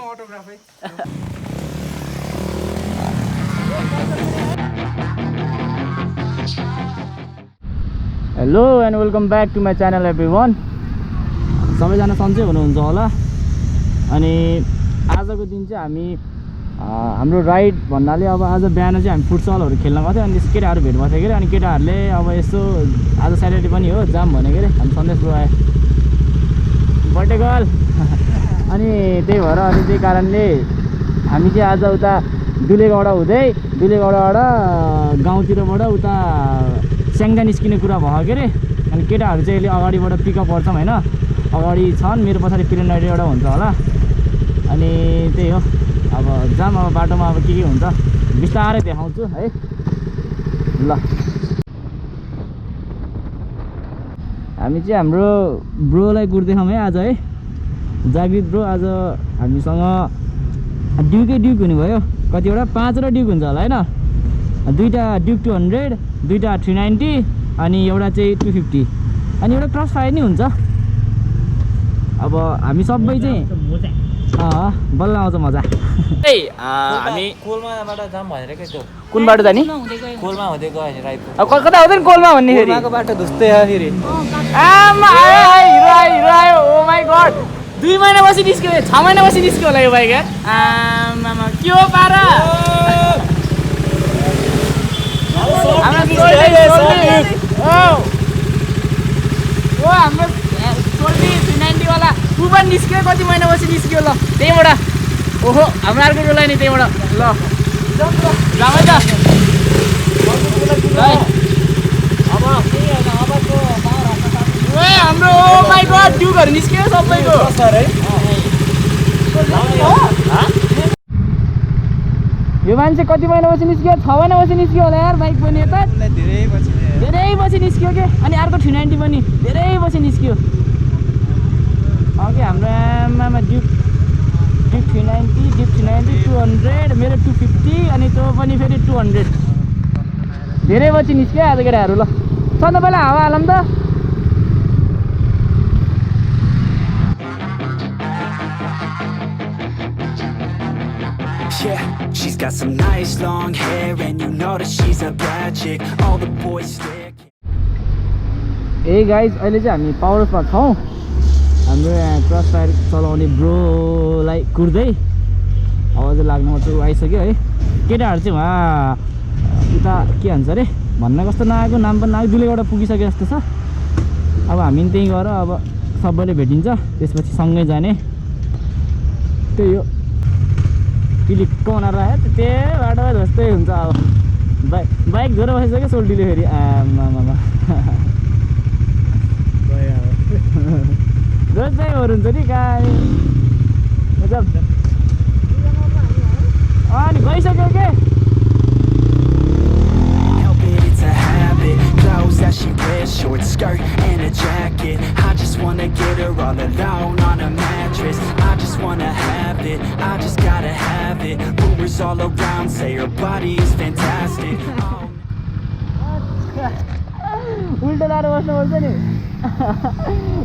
Autograph है hello and welcome back to my channel everyone. सबैजना सन्चै हुनुहुन्छ होला। अनि आजको दिन चाहिँ हामी हाम्रो राइड भन्नाले अब आज बिहान चाहिँ हामी फुटसलहरू खेल्न गएको थियौँ। अनि केटाहरू भेट भएको थियो कि अनि केटाहरूले अब यसो आज स्याटरडे पनि हो जाम भनेको अरे हामी सन्देश ब्रो आयो बर्थडे गर्ल अनि त्यही भएर अनि त्यही कारणले हामी चाहिँ आज उता दुलेगौडा हुँदै दुलेगौडाबाट गाउँतिरबाट उता स्याङ्जा निस्किने कुरा भयो के अरे। अनि केटाहरू चाहिँ अहिले अगाडिबाट पिकअप गर्छौँ होइन, अगाडि छन्, मेरो पछाडि प्लेन राइड एउटा हुन्छ होला। अनि त्यही हो अब जाम, अब बाटोमा अब के हुन्छ बिस्तारै देखाउँछु है ल। हामी चाहिँ हाम्रो ब्रोलाई कुर्दैछौँ है आज है, जागृत ब्रो। आज हामीसँग ड्युकै ड्युक हुनुभयो, कतिवटा 5 र ड्युक हुन्छ होला होइन। दुईवटा ड्युक 200, दुईवटा 390 अनि एउटा चाहिँ 250 अनि एउटा क्रस फायर नि हुन्छ। अब हामी सबै चाहिँ बल्ल आउँछ मजा। हामी कोलमाबाट जाम भनेर के त्यो कुन बाटो जाने? कोलमा हुँदै गयो नि राइट अब कता हुँदैन कोलमा भन्ने फेरि कोलमाको बाटो धुस्तै हो फेरि। आमा हिरो आयो ओ माई गड। 2 महिना पछि निस्क्यो, 6 महिना पछि निस्क्यो होला यो बाइक यार। आमा के हो पारा हाम्रो सोल्टी 390 वाला ऊ पनि निस्क्यो, कति महिना पछि निस्क्यो ल त्यहीबाट। ओहो हाम्रो अर्को डोलाई नि त्यहीबाट ल जामै त हाम्रो ओ माई गड ड्युकहरू निस्क्यो सबैको। यो मान्छे कति महिना पछि निस्क्यो? 6 महिना पछि निस्क्यो होला यार बाइक पनि यता धेरै पछि निस्क्यो के। अनि अर्को 390 पनि धेरै पछि निस्क्यो। अघि हाम्रो आमामा ड्युक 390 200 मेरो 250 अनि त्यो पनि फेरि 200 धेरै पछि निस्क्यो आज केटाहरू। ल चल्न पहिला हावा हालौँ त। Yeah, she's got some nice long hair and you know that she's a bad chick. All the boys stare. A guys अहिले चाहिँ हामी पावर हाउसमा छौँ। हाम्रो यहाँ क्रस फायर चलाउने ब्रोलाई कुर्दै आवाज लाग्नु चाहिँ आइसक्यो है। केटाहरू चाहिँ उहाँ उता के भन्छ अरे भन्न कस्तो नआएको, नाम पनि नआएको, दुलेगौडा पुगिसके जस्तो छ। अब हामी पनि त्यहीँ गएर अब सबैले भेटिन्छ, त्यसपछि सँगै जाने। त्यही हो पिलिक्क बनाएर राख्यो त्यही बाटो जस्तै हुन्छ। अब बाइक धोएर बसिसक्यो सोल्टीले फेरि आमामा जस्तै हुन्छ नि कहाँ अनि गइसक्यो के। It's a habit, clothes that she wears, short skirt and a jacket. I just wanna get her all alone on a mattress. I just wanna have it, I just gotta have it. Rumors all around say her body is fantastic. उल्टो लाएर बस्नुपर्छ नि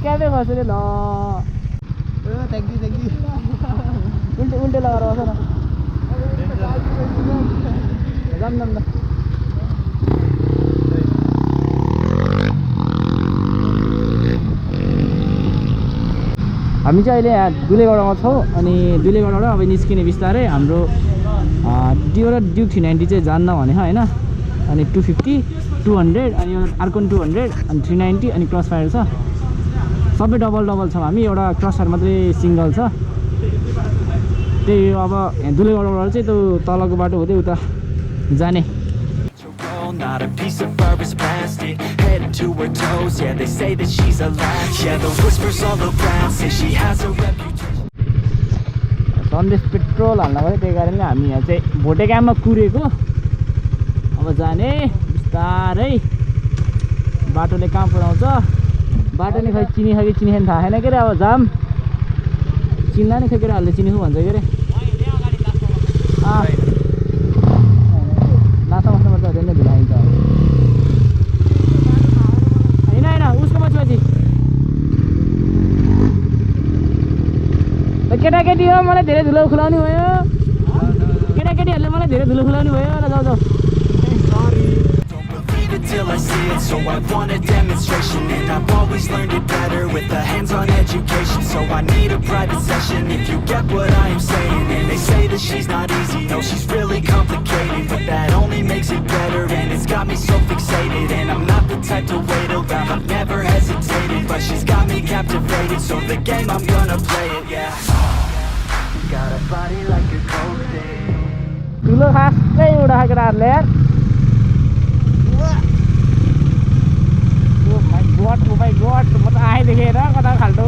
क्याबे खस्यो ल। Thank you उल्टो लगाएर बस न। जाम जाम ल। हामी चाहिँ अहिले यहाँ दुलेगौडामा छौँ। अनि दुलेगौडाबाट अब निस्किने बिस्तारै हाम्रो एउटा ड्युक 390 चाहिँ जान्न भने होइन। अनि 250 200 अनि अर्को 200 अनि 390 अनि क्रस फायर छ। सबै डबल छौँ हामी, एउटा क्रस फायर मात्रै सिङ्गल छ। त्यही अब यहाँ दुलेगौडाबाट चाहिँ त्यो तलको बाटो हुँदै उता जाने। Not a piece of fur is plastic. Head to her toes, yeah, they say that she's a latch. Yeah, those whispers all around say she has a reputation. सन्देश पेट्रोल हाल्न गयो, त्यही कारणले हामी यहाँ चाहिँ भोटे क्याम्पमा कुरेको। अब जाने बिस्तारै, बाटोले कहाँ पुऱ्याउँछ। बाटो नि खै चिनी खायो कि चिनी खाने थाहा छैन के अरे। अब जाम चिन्ला नि खै केटाहरूले चिनेको भन्छ के अरे। नाता बस्नुपर्छ त्यसले भिलाइन्छ होइन उसको पछि केटाकेटी हो मलाई धेरै धुलो खुलाउनु भयो केटाकेटीहरूले मलाई धेरै धुलो खुलाउनु भयो र जाऊ जाऊ Till I see it, so I want a demonstration. And I've always learned it better with a hands-on education. So I need a private session if you get what I am saying. And they say that she's not easy, no, she's really complicated. But that only makes it better, and it's got me so fixated. And I'm not the type to wait around, I've never hesitated. But she's got me captivated, so the game, I'm gonna play it, yeah. Got a body like a cold thing. ठुलो खासै उडा केटाहरूले यार ओ my God म त आएँ देखेर कता खाल्टो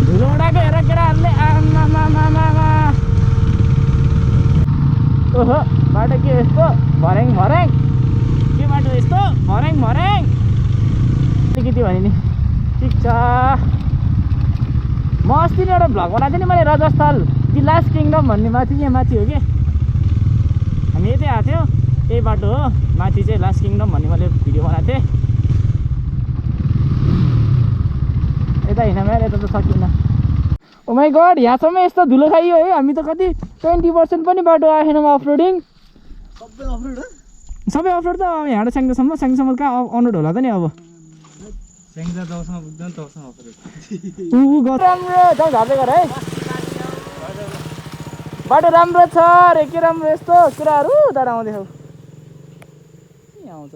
धुलो उडाएको हेर केटाहरूले आमामामामा ओहो बाटो के यस्तो भर्याङ के बाटो यस्तो भर्याङ अलिकति भने नि ठिक छ म अस्ति नै एउटा भ्लग बनाएको थिएँ नि मैले रजस्थल कि लास्ट किङडम भन्ने माथि यहाँ माथि हो कि हामी यतै आएको थियो त्यही बाटो हो माथि चाहिँ लास्ट किङडम भन्ने मैले भिडियो बनाएको थिएँ यता हिँड्न मैले यता त सकिनँ ओ माई गड यहाँसम्म यस्तो धुलो खाइयो है हामी त कति 20% पनि बाटो आएन अफरोडिङ सबै अफरोड त अब यहाँ स्याङ्जासम्म कहाँ अनरोड होला त नि अब राम्रो जाउँ झार्दै गर है बाटो राम्रो छ अरे के राम्रो यस्तो कुराहरू तर आउँदैछ आउँछ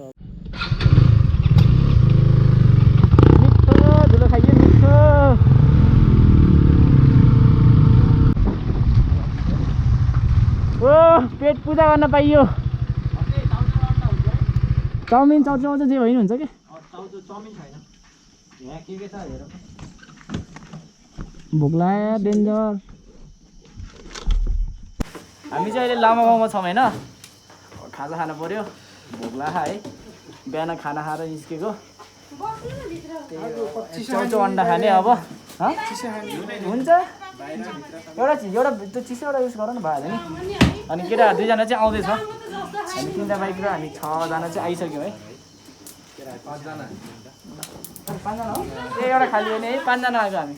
मिठो धुलो खाइयो मिठो ओ पेट पूजा गर्न पाइयो चाउमिन चाउचाउ जे भइ हुन्छ कि भोक लाग्यो डेन्जर हामी चाहिँ अहिले लामा गाउँमा छौँ होइन खाजा खानु पर्यो भोक लाग्यो है बिहान खाना खाएर निस्केको चाउचाउ अन्डा खाने अब हुन्छ एउटा त्यो चिसो एउटा युज गर न भइहाल्यो नि अनि केटा 2 जना चाहिँ आउँदैछ हामी 3 जना बाइक र हामी 6 जना चाहिँ आइसक्यौँ है 5 जना हो ए एउटा खाली हो नि है 5 जना आएको हामी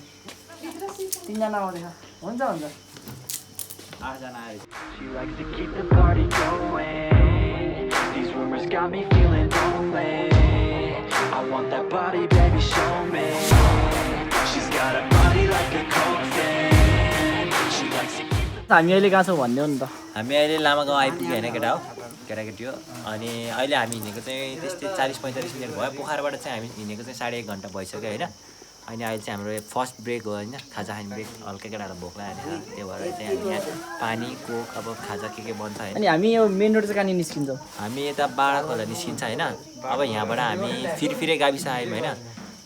3 जना आउँदैछ हुन्छ 8 जना आयो She likes to keep the party going. These rumors got me feeling lonely. I want that body, baby, show me. She's got a body like a cold thing. She likes to keep the हामी अहिले कहाँ छौँ भन्ने हो नि त हामी अहिले लामा गाउँ आइपुग्यो होइन केटा हो केटाकेटी हो अनि अहिले हामी हिँडेको चाहिँ त्यस्तै 40-45 मिनट भयो पोखराबाट चाहिँ हामी हिँडेको चाहिँ 1.5 घन्टा भइसक्यो होइन अनि अहिले चाहिँ हाम्रो फर्स्ट ब्रेक हो होइन खाजा खाने ब्रेक हल्का केटाहरू भोक लागेको त्यही भएर चाहिँ हामी यहाँ पानी कोक अब खाजा के बन्छ होइन अनि हामी यो मेन रोड चाहिँ कहाँनिर निस्किन्छौँ हामी यता बाडा खोला निस्किन्छ होइन अब यहाँबाट हामी फिरफिरे गाविस आयौँ होइन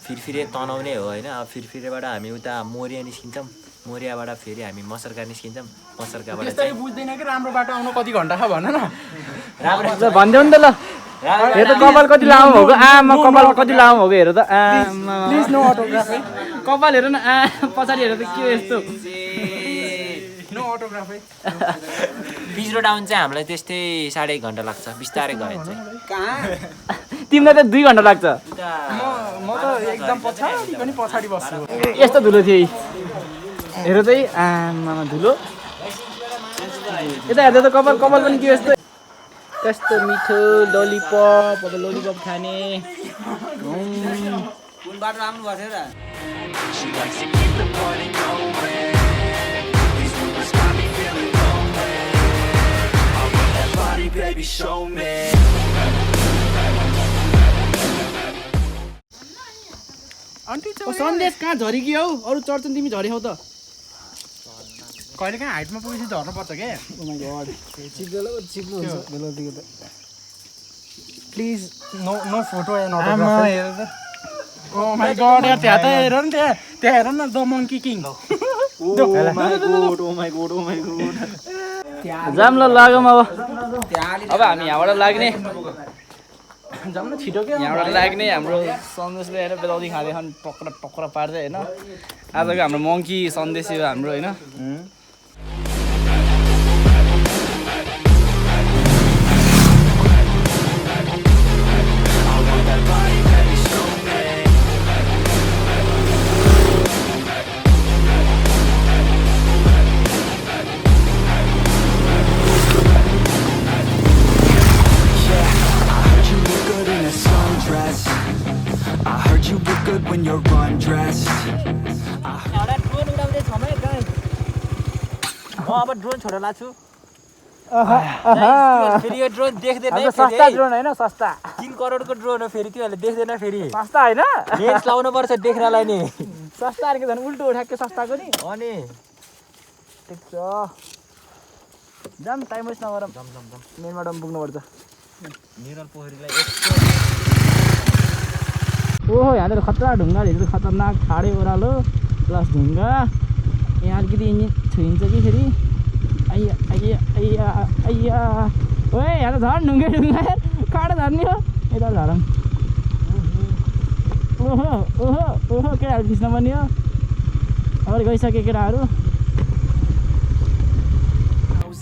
फिरफिरे तनाउने हो होइन अब फिरफिरेबाट हामी उता मोरिया निस्किन्छौँ मोरियाबाट फेरि हामी मसर्का निस्किन्छौँ मसर्काबाट चाहिँ बुझ्दैन कि राम्रो बाटो आउनु कति घन्टा छ भन न राम्रो भनिदेऊ नि त ल हेर त कपाल कति लामो भएको आमा कपाल कति लामो भएको हेर त आमा प्लिज नो अटोग्राफ है कपाल हेर न पछाडि हेर त के यस्तो नो अटोग्राफ है बिच रोड आउनु चाहिँ हामीलाई त्यस्तै 1.5 घन्टा लाग्छ बिस्तारै गयो चाहिँ कहाँ तिमीलाई त 2 घन्टा लाग्छ म त एकदम पछाडि पनि पछाडि बस्छु यस्तो धुलो थियो हेर त आमा धुलो यता हेर्दा त कपाल पनि के यस्तो कस्तो मिठो ललिपप अब ललिपप खाने कुन बाटो आउनु भएको थियो र She likes to keep the party going. These rumors got me feeling lonely. I want that body, baby, show me. सन्देश कहाँ झरिकी हौ अरू चर्चन तिमी झरेछौ त कहिले काहीँ हाइटमा पुगेपछि झर्नु पर्छ के please no photo and autograph oh my God यार त्यहाँ त हेर न त्यहाँ हेर न द मंकी किङ जाम ल लागौँ अब हामी यहाँबाट लाग्ने जाम न छिटो के यहाँबाट लाग्ने हाम्रो सन्देशले हेरेर बेलाउदी खाँदैछन् पक्रा पार्दै होइन आजको हाम्रो मङ्की सन्देश हो हाम्रो होइन when you're undressed. एउटा ड्रोन उडाउँदै छौँ है गाइस म अब ड्रोन छोडेर लाग्छु फेरि यो ड्रोन देख्दैन है सस्ता ड्रोन होइन सस्ता 3 करोडको ड्रोन हो फेरि तिमीहरूले देख्दैन फेरि सस्ता होइन लेन्स लाउनु पर्छ देख्नलाई नि सस्ता अरे झन् उल्टो उठाएको सस्ताको नि अनि ठिक छ जाम टाइम वेस्ट नगरौँ मेनबाट पुग्नुपर्छ निरल पोखरीलाई ओहो यहाँनिर खतरा ढुङ्गा हिँड्नु खतरनाक ठाडे ओह्रालो प्लस ढुङ्गा यहाँ अलिकति इन्जिन छुइन्छ कि फेरि आइया आइया आइया आइया ओए यहाँ त झन् ढुङ्गा काँडो झर्ने हो यता झरौँ ओहो ओहो ओहो केटाहरू खिच्न पर्ने हो अगाडि गइसके केटाहरू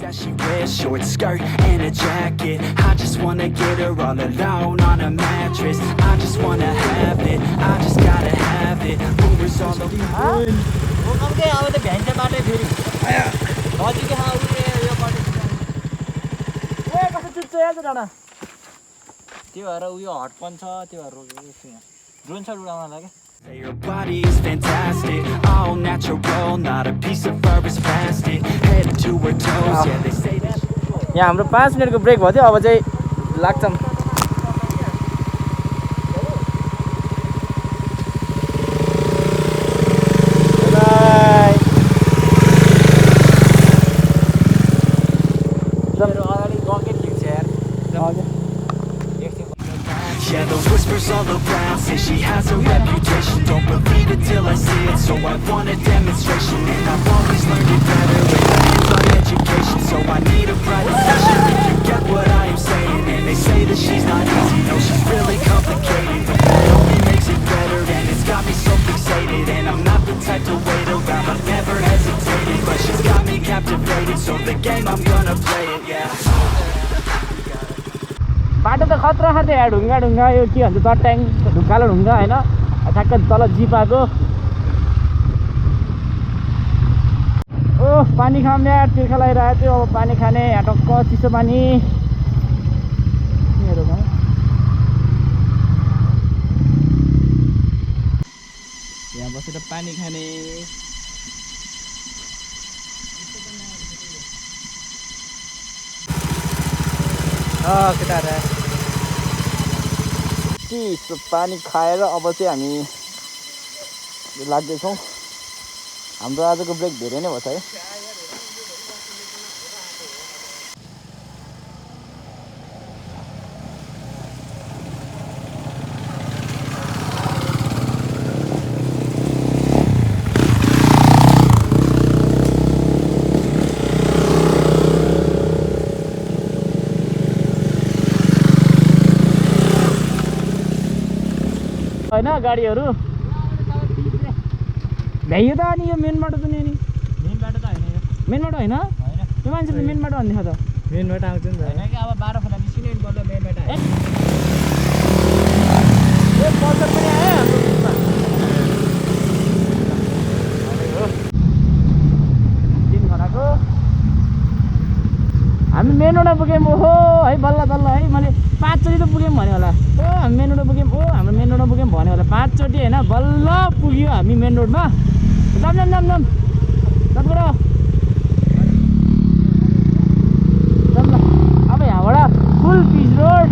That she wears short skirt and a jacket. I just wanna get her all alone on a mattress. I just wanna have it, I just gotta have it. Rumors all around. Okay अब त भ्यान्छ बाटो फेरि नजिकै आउने यो बाटो ए कस्तो चुच्चो यहाँ त डाँडा त्यो भएर उयो हटपन छ त्यो भएर ड्रोन सट उडाउन लाग्यो Your body is fantastic, all natural, not a piece of fur is plastic. Head to her toes, yeah they say that. यहाँ हाम्रो 5 मिनटको ब्रेक भयो थियो अब चाहिँ लाग्छौँ अगाडि गएकै ठिक छ यार Yeah, the whispers all around say she has a reputation. Don't believe it till I see it, so I want a demonstration. And I've always learned it better with a hands-on education. So I need a private session if you get what I am saying. And they say that she's not easy, no, she's really complicated. But that only makes it better, and it's got me so fixated. And I'm not the type to wait around, I've never hesitated. But she's got me captivated, so the game I'm gonna play it, yeah. बाटो त खतरा खाँदै यहाँ ढुङ्गा ढुङ्गा यो के भन्छ चट्याङ ढुक्कालो ढुङ्गा होइन ठ्याक्क तल जिपाको ओह पानी खाऊँ यार तिर्खा लगाइरहेको थियो अब पानी खाने यहाँ टक्क चिसो पानी यहाँ बसेर पानी खाने केटाहरू चिसो पानी खाएर अब चाहिँ हामी लाग्दैछौँ हाम्रो आजको ब्रेक धेरै नै भयो है होइन गाडीहरू भ्याइयो त अनि यो मेन बाटो त नि अनि मेन बाटो त होइन यो मेन बाटो होइन यो मान्छेले मेन बाटो भन्दैछ त मेन बाटो आउँछ नि त होइन कि अब 12 फला निस्किने बल्ल मेन बाटो आयो ए पल्सर पनि आयो हाम्रो बिचमा दिन खनाको हामी मेन रोडमा पुग्यौँ ओहो है बल्ल बल्ल है मैले 5 चोटि त पुग्यौँ भने होला ओ हामी मेन रोडमा पुग्यौँ ओ हाम्रो मेन रोडमा पुग्यौँ भने होला 5 चोटि होइन बल्ल पुग्यो हामी मेन रोडमा जाम जाम जाम जाम जाम गर जाम ल अब यहाँबाट फुल पिच रोड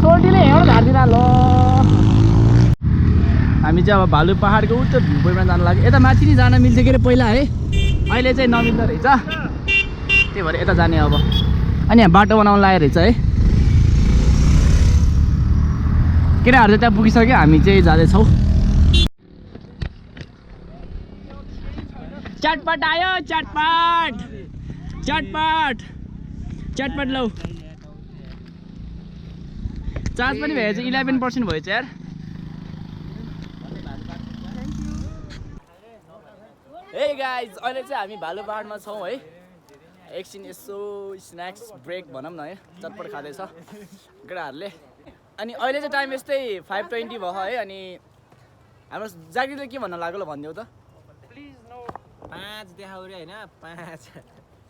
सोल्टीले यहाँबाट झारिदिन ल हामी चाहिँ अब भालु पहाडको उच्च भ्यू पोइन्टमा जानु लाग्यो यता माथि नै जान मिल्छ के अरे पहिला है अहिले चाहिँ नमिल्दो रहेछ त्यही भएर यता जाने अब अनि यहाँ बाटो बनाउनु लागेको रहेछ है केटाहरू चाहिँ त्यहाँ पुगिसक्यो हामी चाहिँ जाँदैछौँ चटपट आयो चटपट चटपट चटपट लौ चार्ज पनि भएछ 11% भएछ यार हे गाइज अहिले चाहिँ हामी भालु पहाडमा छौँ है एकछिन यसो स्न्याक्स ब्रेक भनौँ न है चटपट खाँदैछ केटाहरूले अनि अहिले चाहिँ टाइम यस्तै 5:20 भयो है अनि हाम्रो जागिरले के भन्न लाग्यो ल भनिदेऊ त प्लिज नो 5 देखाउ रे हैन 5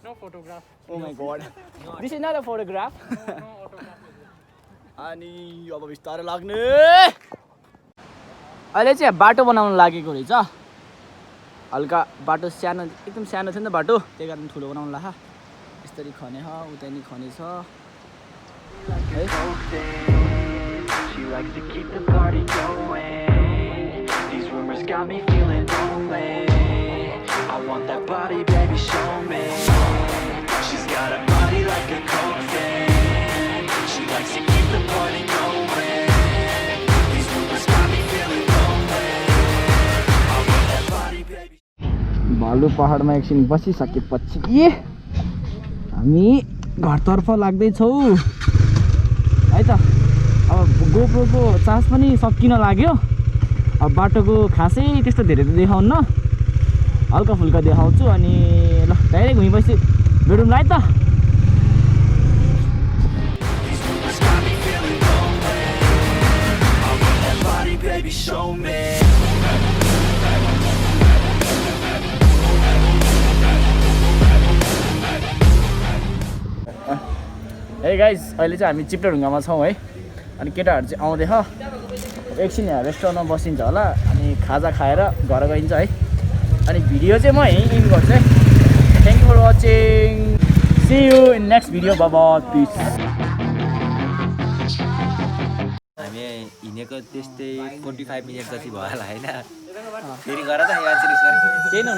no photograph oh my God this is not a photograph no autograph अनि अब बिस्तारै लाग्ने अहिले चाहिँ बाटो बनाउन लागेको रहेछ हल्का बाटो सानो एकदम सानो थियो नि त बाटो त्यही कारण ठुलो बनाउनु लाग्छ यसरी खने ह उता नि खने छ है She likes to keep the party going. These rumors got me feeling lonely. I want that body, baby, show me. She's got a body like a coffin. She likes to keep the party going. These rumors got me feeling lonely. I want that body, baby. भालु पहाडमा एकछिन बसिसकेपछि हामी घरतर्फ लाग्दैछौँ है त अब गोप्रोको charge पनि सकिन लाग्यो अब बाटोको खासै त्यस्तो धेरै त देखाउन्न हल्का फुल्का देखाउँछु अनि ल डाइरेक्ट भुइँपछि भेटौँला है त These rumors got me feeling lonely. I want that body, baby, show me. Hey guys अहिले चाहिँ हामी चिप्लेढुङ्गामा छौँ है अनि केटाहरू चाहिँ आउँदैछ एकछिन यहाँ रेस्टुरेन्टमा बसिन्छ होला अनि खाजा खाएर घर गइन्छ है अनि भिडियो चाहिँ म यहीँ इन गर्छु है thank you for watching see you in next video bye peace हामी हिँडेको त्यस्तै 45 मिनट जति भयो होला होइन फेरि गर त यहाँ